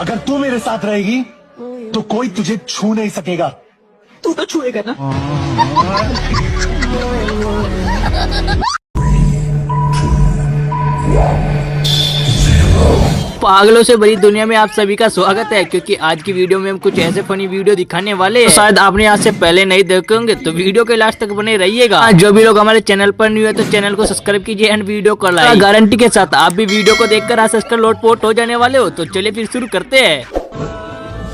अगर तू मेरे साथ रहेगी तो कोई तुझे छू नहीं सकेगा। तू तो छुएगा ना। पागलों से भरी दुनिया में आप सभी का स्वागत है, क्योंकि आज की वीडियो में हम कुछ ऐसे फनी वीडियो दिखाने वाले हैं। तो शायद आपने आज से पहले नहीं देखे होंगे, तो वीडियो के लास्ट तक बने रहिएगा। जो भी लोग हमारे चैनल पर न्यू है तो चैनल को सब्सक्राइब कीजिए एंड वीडियो को लाइक। गारंटी के साथ आप भी वीडियो को देखकर आज कर लोटपोट हो जाने वाले हो। तो चलिए फिर शुरू करते हैं।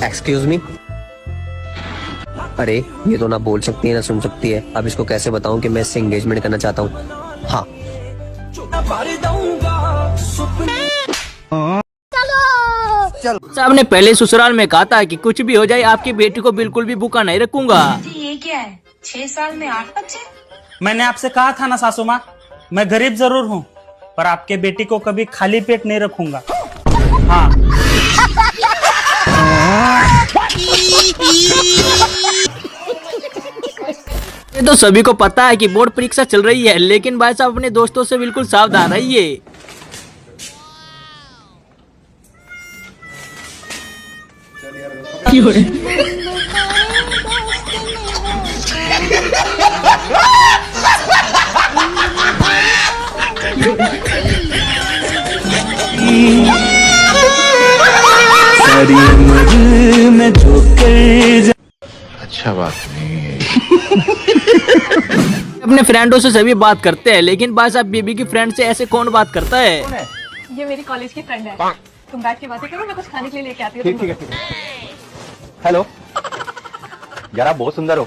Excuse me. अरे ये तो ना बोल सकती है ना सुन सकती है। अब इसको कैसे बताऊं कि मैं इससे एंगेजमेंट करना चाहता हूँ। हाँ साहब ने पहले ससुराल में कहा था कि कुछ भी हो जाए आपकी बेटी को बिल्कुल भी भूखा नहीं रखूंगा। ये क्या है, 6 साल में 8 बच्चे? मैंने आपसे कहा था ना सासू माँ, मैं गरीब जरूर हूँ पर आपके बेटी को कभी खाली पेट नहीं रखूंगा। हाँ ये तो सभी को पता है कि बोर्ड परीक्षा चल रही है, लेकिन भाई साहब अपने दोस्तों से बिल्कुल सावधान रहिए। अच्छा बात नहीं है। अपने फ्रेंडों से सभी बात करते हैं, लेकिन भाई साहब बीबी की फ्रेंड से ऐसे कौन बात करता है? ये मेरी कॉलेज की फ्रेंड है। तुम बैठ के बातें करो, मैं कुछ खाने के लिए लेके आती हूँ। ठीक है। हेलो यार, आप बहुत सुंदर हो।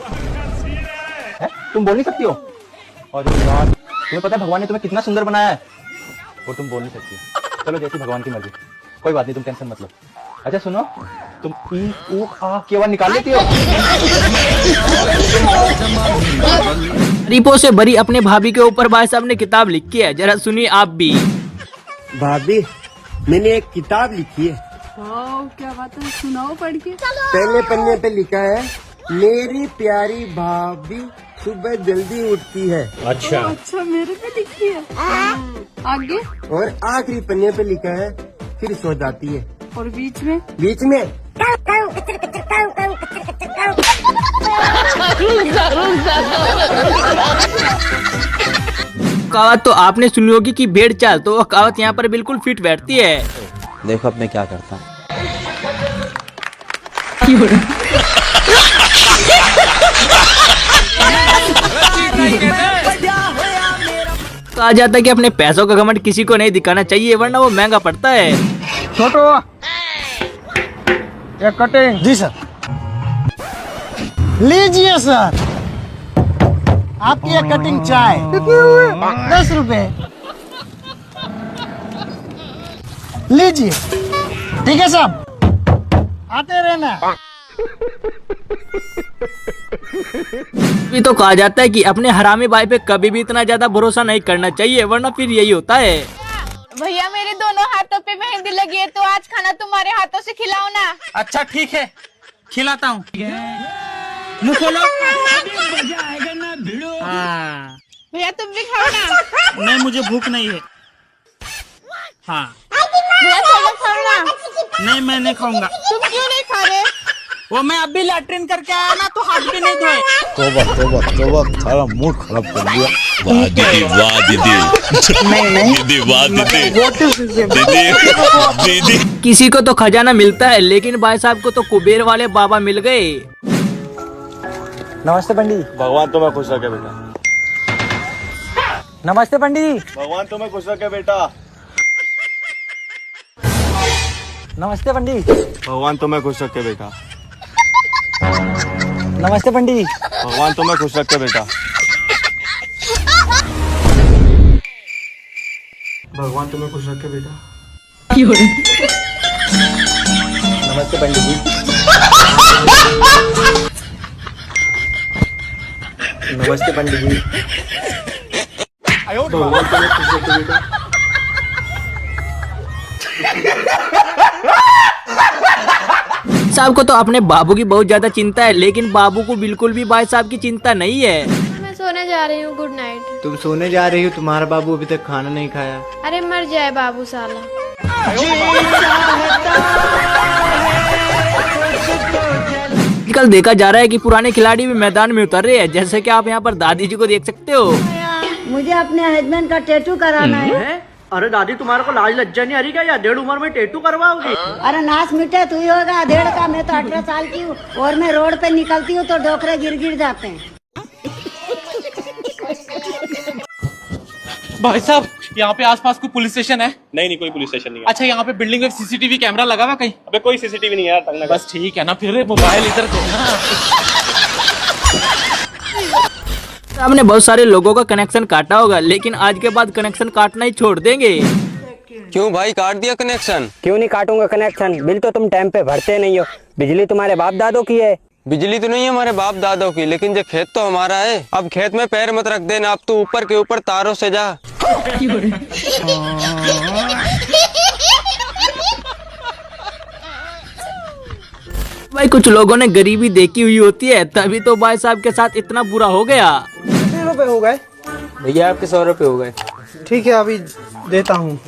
है? तुम बोल नहीं सकती हो? और यार तुम्हें पता है भगवान ने तुम्हें कितना सुंदर बनाया है और तुम बोल नहीं सकती। चलो जैसी भगवान की मर्जी, कोई बात नहीं, तुम टेंशन मत लो। अच्छा सुनो, तुम ई ऊ आ की आवाज निकाल लेती हो? रिपो से भरी अपने भाभी के ऊपर भाई साहब ने किताब लिखी है, जरा सुनिए आप भी। भाभी मैंने एक किताब लिखी है। क्या बात है, सुनाओ पढ़ के। पहले पन्ने पे लिखा है, मेरी प्यारी भाभी सुबह जल्दी उठती है। अच्छा मेरे पे लिखी है। आगे? और आखिरी पन्ने पे लिखा है, फिर सो जाती है। और बीच में? कहावत तो आपने सुनी होगी कि भेड़ चाल, तो वह कहावत यहाँ पर बिल्कुल फिट बैठती है। देखो अब मैं क्या करता हूँ। कहा जाता है कि अपने पैसों का घमंड किसी को नहीं दिखाना चाहिए, वरना वो महंगा पड़ता है। छोटो एक कटिंग। जी सर। लीजिए सर, आपकी ये कटिंग चाय 10 रुपए। लीजिए। ठीक है साहब, आते रहना। भी तो कहा जाता है कि अपने हरामी भाई पे कभी भी इतना ज्यादा भरोसा नहीं करना चाहिए, वरना फिर यही होता है। भैया मेरे दोनों हाथों पे मेहंदी लगी है, तो आज खाना तुम्हारे हाथों से खिलाओ ना। अच्छा ठीक है, खिलाता हूँ। मुँह खोलो। हाँ भैया तुम भी खाओ ना। नहीं, मुझे भूख नहीं है। हाँ भैया थोड़ा खाओ ना। नहीं, मैं नहीं खाऊंगा। तुम क्यों नहीं खा रहे? वो मैं अभी लैट्रिन करके आया ना, तो हाथ भी नहीं धोए। तोबा सारा मूड खराब कर दिया। वाह दीदी, वाह दीदी, दीदी वाह दीदी, दीदी। किसी को तो खजाना मिलता है, लेकिन भाई साहब को तो कुबेर वाले बाबा मिल गए। नमस्ते पंडित। भगवान तुम्हें खुश रखे बेटा। नमस्ते पंडित। भगवान तुम्हें खुश रखे बेटा। नमस्ते पंडित। भगवान तुम्हें खुश रखे बेटा। नमस्ते पंडित। भगवान तुम्हें खुश रखे बेटा। भगवान तुम्हें खुश रखे बेटा। नमस्ते पंडित जी। नमस्ते पंडित जी। भगवान तुम्हें खुश रखे बेटा। साहब को तो अपने बाबू की बहुत ज्यादा चिंता है, लेकिन बाबू को बिल्कुल भी भाई साहब की चिंता नहीं है। मैं सोने जा रही हूँ, गुड नाइट। तुम सोने जा रही हो, तुम्हारा बाबू अभी तक खाना नहीं खाया। अरे मर जाए बाबू साला। आजकल देखा जा रहा है कि पुराने खिलाड़ी भी मैदान में उतर रहे हैं, जैसे कि आप यहाँ पर दादी जी को देख सकते हो। मुझे अपने हस्बैंड का टैटू कराना है। अरे दादी, तुम्हारे को लाज लज्जा नहीं आ रही क्या? या 1.5 उम्र में टैटू करवाओगी? अरे नाच मिटे तू ही होगा 1.5 का, मैं तो 18 साल की हूँ और मैं रोड पे निकलती हूँ तो डोकरे गिर जाते हैं। भाई साहब, यहाँ पे आसपास कोई पुलिस स्टेशन है? नहीं कोई पुलिस स्टेशन नहीं है। अच्छा, यहाँ पे बिल्डिंग में सीसीटीवी कैमरा लगा हुआ कहीं? अबे कोई सीसीटीवी नहीं है यार। बस ठीक है ना, फिर मोबाइल इधर देना। आपने बहुत सारे लोगों का कनेक्शन काटा होगा, लेकिन आज के बाद कनेक्शन काटना ही छोड़ देंगे। क्यों भाई, काट दिया कनेक्शन? क्यों नहीं काटूंगा कनेक्शन, बिल तो तुम टाइम पे भरते नहीं हो। बिजली तुम्हारे बाप दादों की है। बिजली तो नहीं है हमारे बाप दादों की, लेकिन जो खेत तो हमारा है। अब खेत में पैर मत रख देना, अब तू ऊपर के ऊपर तारों से जा। भाई कुछ लोगों ने गरीबी देखी हुई होती है, तभी तो भाई साहब के साथ इतना बुरा हो गया। कितने रुपए हो गए भैया? आपके 100 रुपए हो गए। ठीक है, अभी देता हूँ।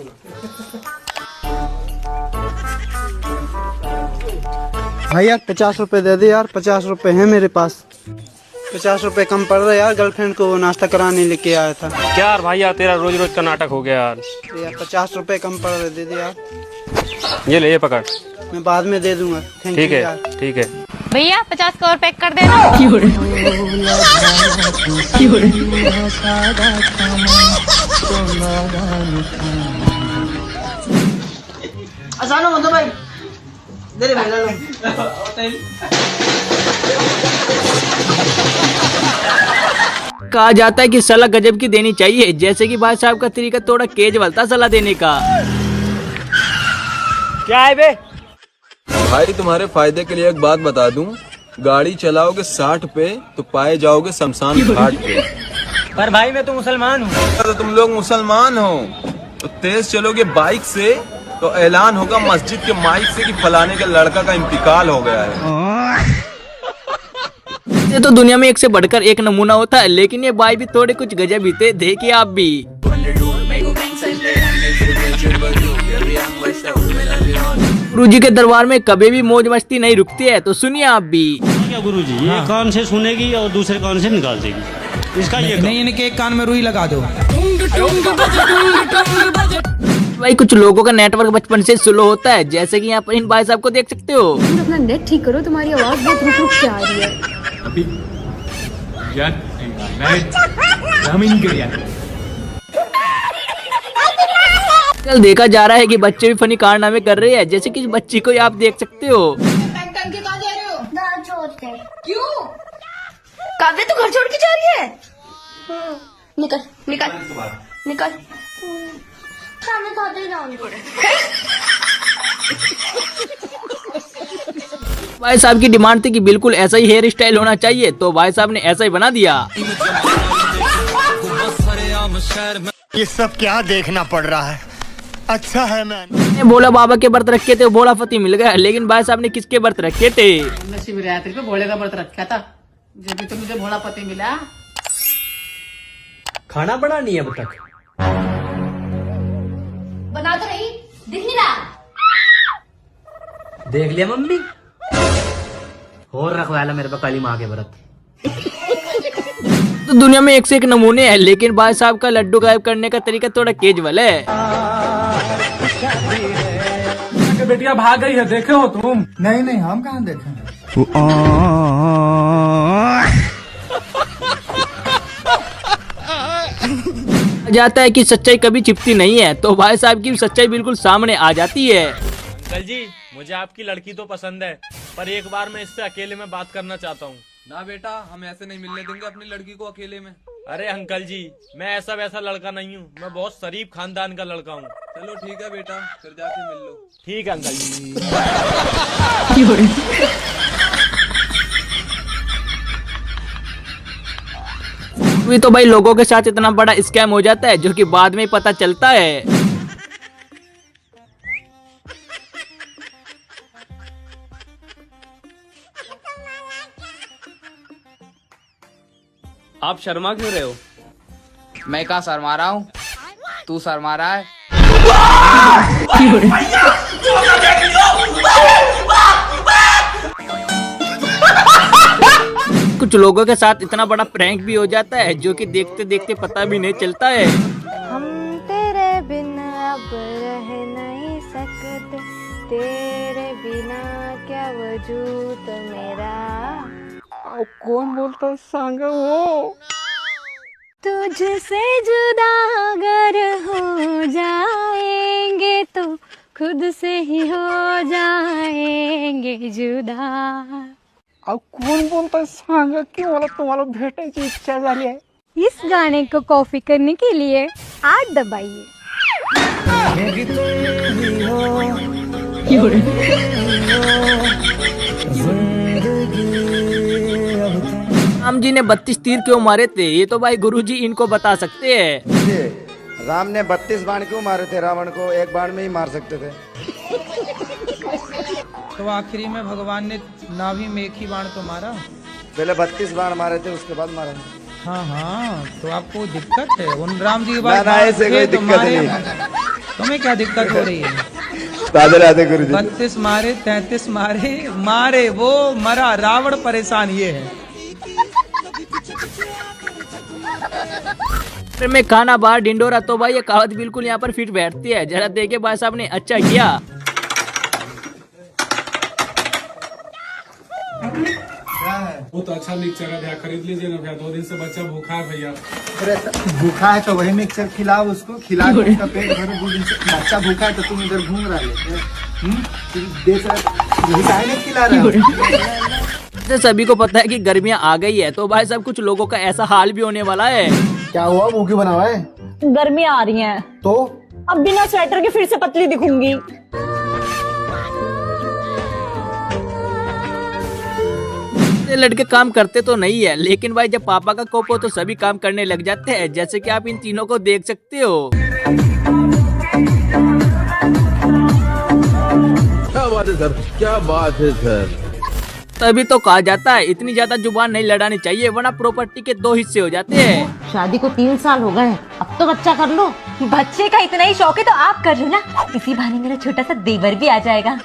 भैया 50 रुपए दे दे यार, 50 रुपए हैं मेरे पास। 50 रुपए कम पड़ रहा है यार, गर्लफ्रेंड को नाश्ता कराने लेके आया था। क्या यार भाई, यार तेरा रोज रोज का नाटक हो गया यार। 50 रुपए कम पड़ रहे, दे दे यार। ये ले, ये पकड़। मैं बाद में दे दूंगा। थैंक यू यार। ठीक है। भैया 50 का और पैक कर देना। आसान हो तो भाई, दे दे भाई। कहा जाता है कि सलाह गजब की देनी चाहिए, जैसे कि भाई साहब का तरीका थोड़ा केज वालता सलाह देने का। क्या है बे? भाई तुम्हारे फायदे के लिए एक बात बता दूं, गाड़ी चलाओगे 60 पे तो पाए जाओगे शमशान घाट पे। पर भाई मैं तो मुसलमान हूँ। तो तुम लोग मुसलमान हो तो तेज चलोगे बाइक से तो ऐलान होगा मस्जिद के माइक से कि फलाने के लड़का का इंतकाल हो गया है। ये तो दुनिया में एक से बढ़कर एक नमूना होता है, लेकिन ये भाई भी थोड़े कुछ गजब ही थे, देखिए आप भी। गुरुजी के दरबार में कभी भी मौज मस्ती नहीं रुकती है, तो सुनिए आप भी। क्या गुरुजी, ये कान से सुनेगी और दूसरे कान से निकाल देगी। इसका ये नहीं, इनके एक कान में रुई लगा दो। भाई कुछ लोगों का नेटवर्क बचपन से स्लो होता है, जैसे कि यहाँ पर इन भाई साहब को देख सकते हो। अपना नेट ठीक करो, तुम्हारी आवाज बहुत रुक रुक के आ रही है। कल देखा जा रहा है कि बच्चे भी फनी कारनामे कर रहे हैं, जैसे कि इस बच्ची को आप देख सकते हो। क्यों? काव्य तू घर छोड़ के जा रही है? निकल निकल निकल। भाई साहब की डिमांड थी कि बिल्कुल ऐसा ही हेयर स्टाइल होना चाहिए, तो भाई साहब ने ऐसा ही बना दिया। ये सब क्या देखना पड़ रहा है? अच्छा है मैंने भोला बाबा के व्रत रखे थे, भोला पति मिल गया, लेकिन भाई साहब ने किसके व्रत रखे थे? शिवरात्रि पे भोले का व्रत रखा था, जब भी तो मुझे भोला पति मिला। खाना बना नहीं है अब तक? बना तो रही, दिख नहीं रहा। देख लिया मम्मी, और रखवाला मेरे पे काली माँ के व्रत। तो दुनिया में एक से एक नमूने हैं, लेकिन भाई साहब का लड्डू गायब करने का तरीका थोड़ा केजुअल है। बेटिया भाग गई है, देखे हो तुम? नहीं हम कहाँ देखें। जाता है कि सच्चाई कभी छिपती नहीं है, तो भाई साहब की सच्चाई बिल्कुल सामने आ जाती है। अंकल जी, मुझे आपकी लड़की तो पसंद है, पर एक बार मैं इससे अकेले में बात करना चाहता हूँ। ना बेटा, हम ऐसे नहीं मिलने देंगे अपनी लड़की को अकेले में। अरे अंकल जी, मैं ऐसा वैसा लड़का नहीं हूँ, मैं बहुत शरीफ खानदान का लड़का हूँ। चलो ठीक है बेटा, फिर जाके मिल लो। ठीक है अंकल जी। अभी तो भाई लोगों के साथ इतना बड़ा स्कैम हो जाता है, जो कि बाद में पता चलता है। आप शर्मा क्यों रहे हो? मैं कहा शर्मा रहा हूँ, तू शर्मा रहा है। कुछ लोगों के साथ इतना बड़ा प्रैंक भी हो जाता है जो कि देखते देखते पता भी नहीं चलता है। हम तेरे बिना अब रह नहीं सकते, तेरे बिना क्या वजूद मेरा। कौन बोलता है सांगा वो? तुझसे जुदा अगर हो जाएंगे तो खुद से ही हो जाएंगे जुदा। अब कौन बोलता है सांगा की मला तुम्हाला भेटायची इच्छा झाली आहे? इस गाने को कॉपी करने के लिए 8 दबाइए। राम जी ने 32 तीर क्यों मारे थे ये तो भाई गुरुजी इनको बता सकते हैं। राम ने 32 बाण क्यों मारे थे? रावण को एक बाण में ही मार सकते थे। तो आखिरी में भगवान ने नाभि में एक ही बाण तो मारा। पहले 32 बाण मारे थे, उसके बाद मारा। हाँ हाँ, तो आपको दिक्कत है उन राम जी के बाद? ऐसे कोई दिक्कत नहीं। तुम्हें क्या दिक्कत हो रही है? राधे गुरुजी। 32 मारे 33 मारे वो मरा, रावण परेशान ये है। में खाना बाहर ढिंडोरा, तो भाई ये कहावत बिल्कुल यहाँ पर फिट बैठती है। जरा देखे भाई साहब ने अच्छा किया। वो तो अच्छा मिक्सचर है भैया, खरीद लीजिए ना भैया। 2 दिन से बच्चा भूखा है भैया। अरे भूखा है तो वही मिक्सचर खिलाओ उसको, खिला के उसका पेट भरो। 2 दिन से बच्चा भूखा है तो तुम इधर घूम रहा है, खिला रहे। सभी को पता है कि गर्मियां आ गई है, तो भाई साहब कुछ लोगों का ऐसा हाल भी होने वाला है। क्या हुआ? मुंह क्यों बना हुआ है? गर्मियां आ रही हैं तो अब बिना स्वेटर के फिर से पतली दिखूंगी। ये लड़के काम करते तो नहीं है, लेकिन भाई जब पापा का कोप हो तो सभी काम करने लग जाते हैं, जैसे कि आप इन तीनों को देख सकते हो। क्या बात है सर, क्या बात है सर। तभी तो कहा जाता है इतनी ज्यादा जुबान नहीं लड़ानी चाहिए, वरना प्रॉपर्टी के 2 हिस्से हो जाते हैं। शादी को 3 साल हो गए, अब तो बच्चा कर लो। बच्चे का इतना ही शौक है तो आप कर लो ना, इसी बहाने मेरा छोटा सा देवर भी आ जाएगा।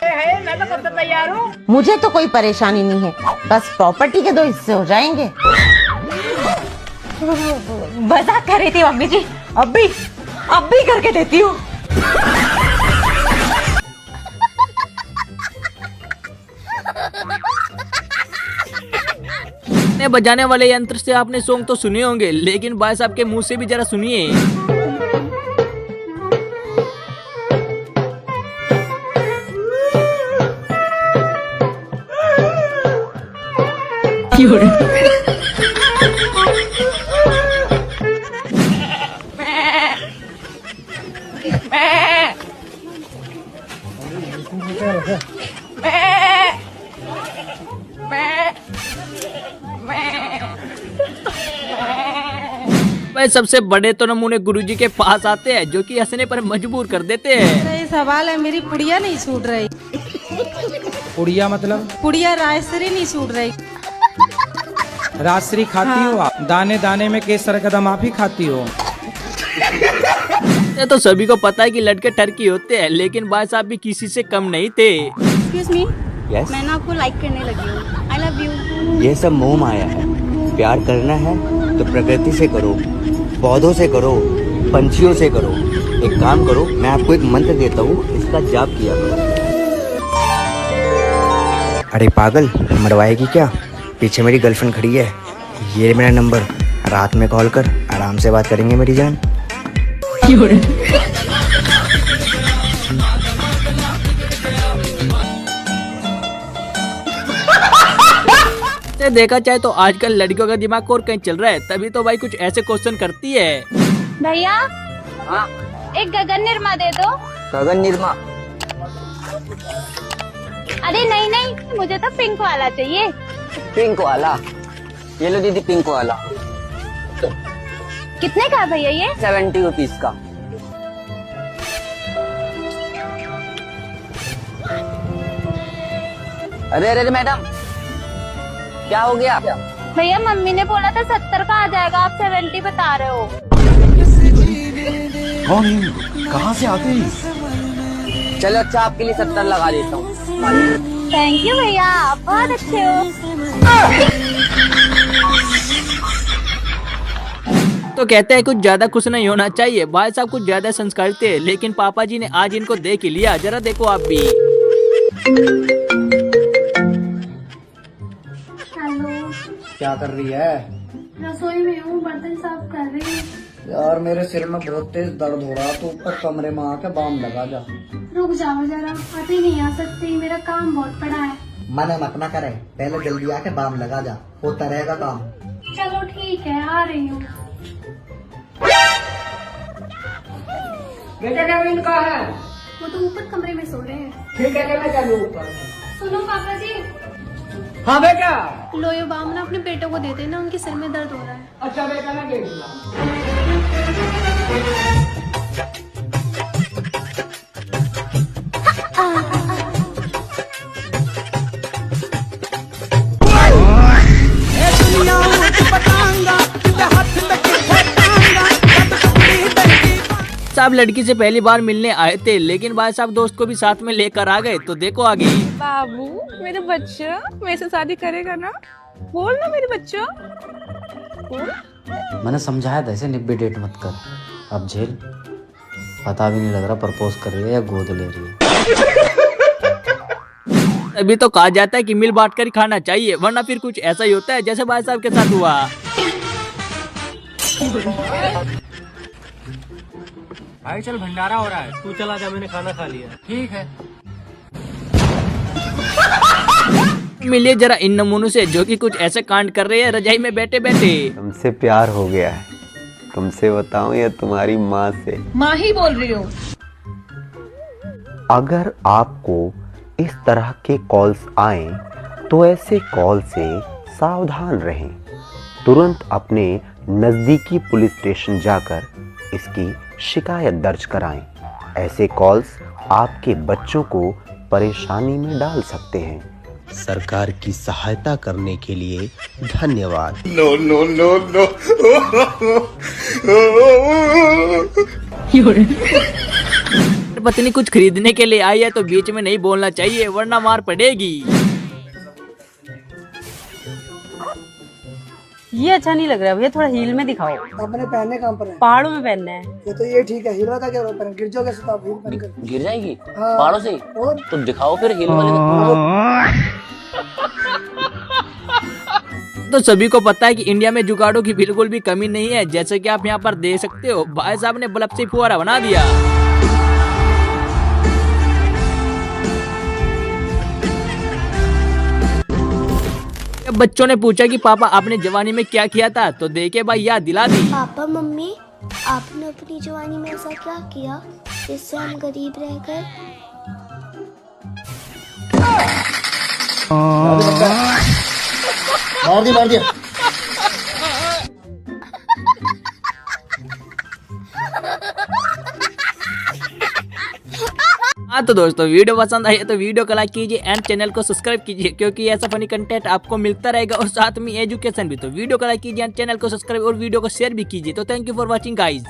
मैं तो कब से तैयार हूँ। मुझे तो कोई परेशानी नहीं है, बस प्रॉपर्टी के 2 हिस्से हो जाएंगे। मजाक कर रही थी मम्मी जी, अब भी करके देती हूँ। बजाने वाले यंत्र से आपने सॉन्ग तो सुने होंगे, लेकिन भाई साहब के मुंह से भी जरा सुनिए। भाई सबसे बड़े तो नमूने गुरुजी के पास आते हैं, जो कि हंसने पर मजबूर कर देते हैं। ये सवाल है, मेरी पुड़िया नहीं सूट रही। पुड़िया मतलब? पुड़िया राजश्री नहीं सूट रही। राजश्री खाती हो आप? दाने दाने में केसर कदम आप ही खाती हो। ये तो सभी को पता है कि लड़के टर्की होते हैं, लेकिन भाई साहब भी किसी से कम नहीं थे। Excuse me? Yes? मैं ना आपको लाइक करने लगी हूँ। I love you। ये सब मोह माया है। प्यार करना है तो प्रकृति से करो, पौधों से करो, पंछियों से करो। एक काम करो, मैं आपको एक मंत्र देता हूँ, इसका जाप किया करो। अरे पागल, मरवाएगी क्या? पीछे मेरी गर्लफ्रेंड खड़ी है, ये मेरा नंबर, रात में कॉल कर, आराम से बात करेंगे मेरी जान। देखा जाए तो आजकल लड़कियों का दिमाग और कहीं चल रहा है, तभी तो भाई कुछ ऐसे क्वेश्चन करती है। भैया एक गगन निर्मा दे दो। गगन निर्मा? अरे नहीं, मुझे तो पिंक वाला चाहिए। पिंक वाला? ये लो दीदी, पिंक वाला। कितने का है भैया ये? 70 रुपीज का। अरे मैडम, क्या हो गया? भैया मम्मी ने बोला था 70 का आ जाएगा, आप 70 बता रहे हो। कहाँ से आते हैं? चलो अच्छा, आपके लिए 70 लगा देता हूँ। थैंक यू भैया, आप बहुत अच्छे हो। तो कहते हैं कुछ ज्यादा खुश नहीं होना चाहिए, भाई साहब कुछ ज्यादा संस्कारी थे, लेकिन पापा जी ने आज इनको देख ही लिया। जरा देखो आप भी। हेलो, क्या कर रही है? रसोई में हूँ, बर्तन साफ कर रही हूँ। यार मेरे सिर में बहुत तेज दर्द हो रहा, तो ऊपर कमरे में आके बाम लगा जा। रुक जाओ जरा, अभी नहीं आ सकती, मेरा काम बहुत पड़ा है। मना मत ना करे, पहले जल्दी आके बाम लगा जा, होता रहेगा काम। चलो ठीक है, आ रही हूँ। बेटा क्या कहा है? वो तो ऊपर कमरे में सो रहे हैं। ठीक है, मैं चलूँ ऊपर। सुनो पापा जी। हाँ बेटा। लो ये बाम ना अपने बेटों को दे देना, उनके सिर में दर्द हो रहा है। अच्छा बेटा, मैं दे दूंगा। साहब लड़की से पहली बार मिलने आए थे, लेकिन भाई साहब दोस्त को भी साथ में लेकर आ गए। तो देखो आगे। बाबू मेरे बच्चा मेरे से शादी करेगा ना? बोल ना मेरे बच्चा, बोल। मैंने समझाया था इसे निब्बे डेट मत कर, अब झेल। पता भी नहीं लग रहा प्रपोज कर रही है या गोद ले रही है। अभी तो कहा जाता है कि मिल बांट कर ही खाना चाहिए, वरना फिर कुछ ऐसा ही होता है जैसे भाई साहब के साथ हुआ। भाई चल भंडारा हो रहा है, तू चला जा, मैंने खाना खा लिया। ठीक है। मिलिए जरा इन नमूनों से जो कि कुछ ऐसे कांड कर रहे हैं रजाई में बैठे बैठे। तुमसे प्यार हो गया है, तुमसे बताऊं या तुम्हारी माँ से? माँ ही बोल रही हूँ। अगर आपको इस तरह के कॉल्स आए तो ऐसे कॉल से सावधान रहें। तुरंत अपने नजदीकी पुलिस स्टेशन जाकर इसकी शिकायत दर्ज कराएं। ऐसे कॉल्स आपके बच्चों को परेशानी में डाल सकते हैं। सरकार की सहायता करने के लिए धन्यवाद। No no no no. पत्नी कुछ खरीदने के लिए आई है तो बीच में नहीं बोलना चाहिए, वरना मार पड़ेगी। ये अच्छा नहीं लग रहा भैया, थोड़ा हील में दिखाओ। अपने पहनने काम पर है, पहाड़ों में पहनना है। ये ठीक है, हील वाला क्या होता है? गिर जाओगे तो आप हील पहन कर। गिर जाएगी हाँ। पहाड़ों से? और तो दिखाओ फिर हील वाले। तो सभी को पता है कि इंडिया में जुगाड़ों की बिल्कुल भी कमी नहीं है। जैसे कि आप यहाँ पर देख सकते हो, भाई साहब ने बल्ब से फुहारा बना दिया। बच्चों ने पूछा कि पापा आपने जवानी में क्या किया था, तो देखे भाई याद दिला दी। पापा मम्मी, आपने अपनी जवानी में ऐसा क्या किया जिससे हम गरीब रह गए? मार दिया। हाँ तो दोस्तों वीडियो पसंद आई है तो वीडियो को लाइक कीजिए एंड चैनल को सब्सक्राइब कीजिए, क्योंकि ऐसा फनी कंटेंट आपको मिलता रहेगा और साथ में एजुकेशन भी। तो वीडियो को लाइक कीजिए एंड चैनल को सब्सक्राइब और वीडियो को शेयर भी कीजिए। तो thank you for watching guys.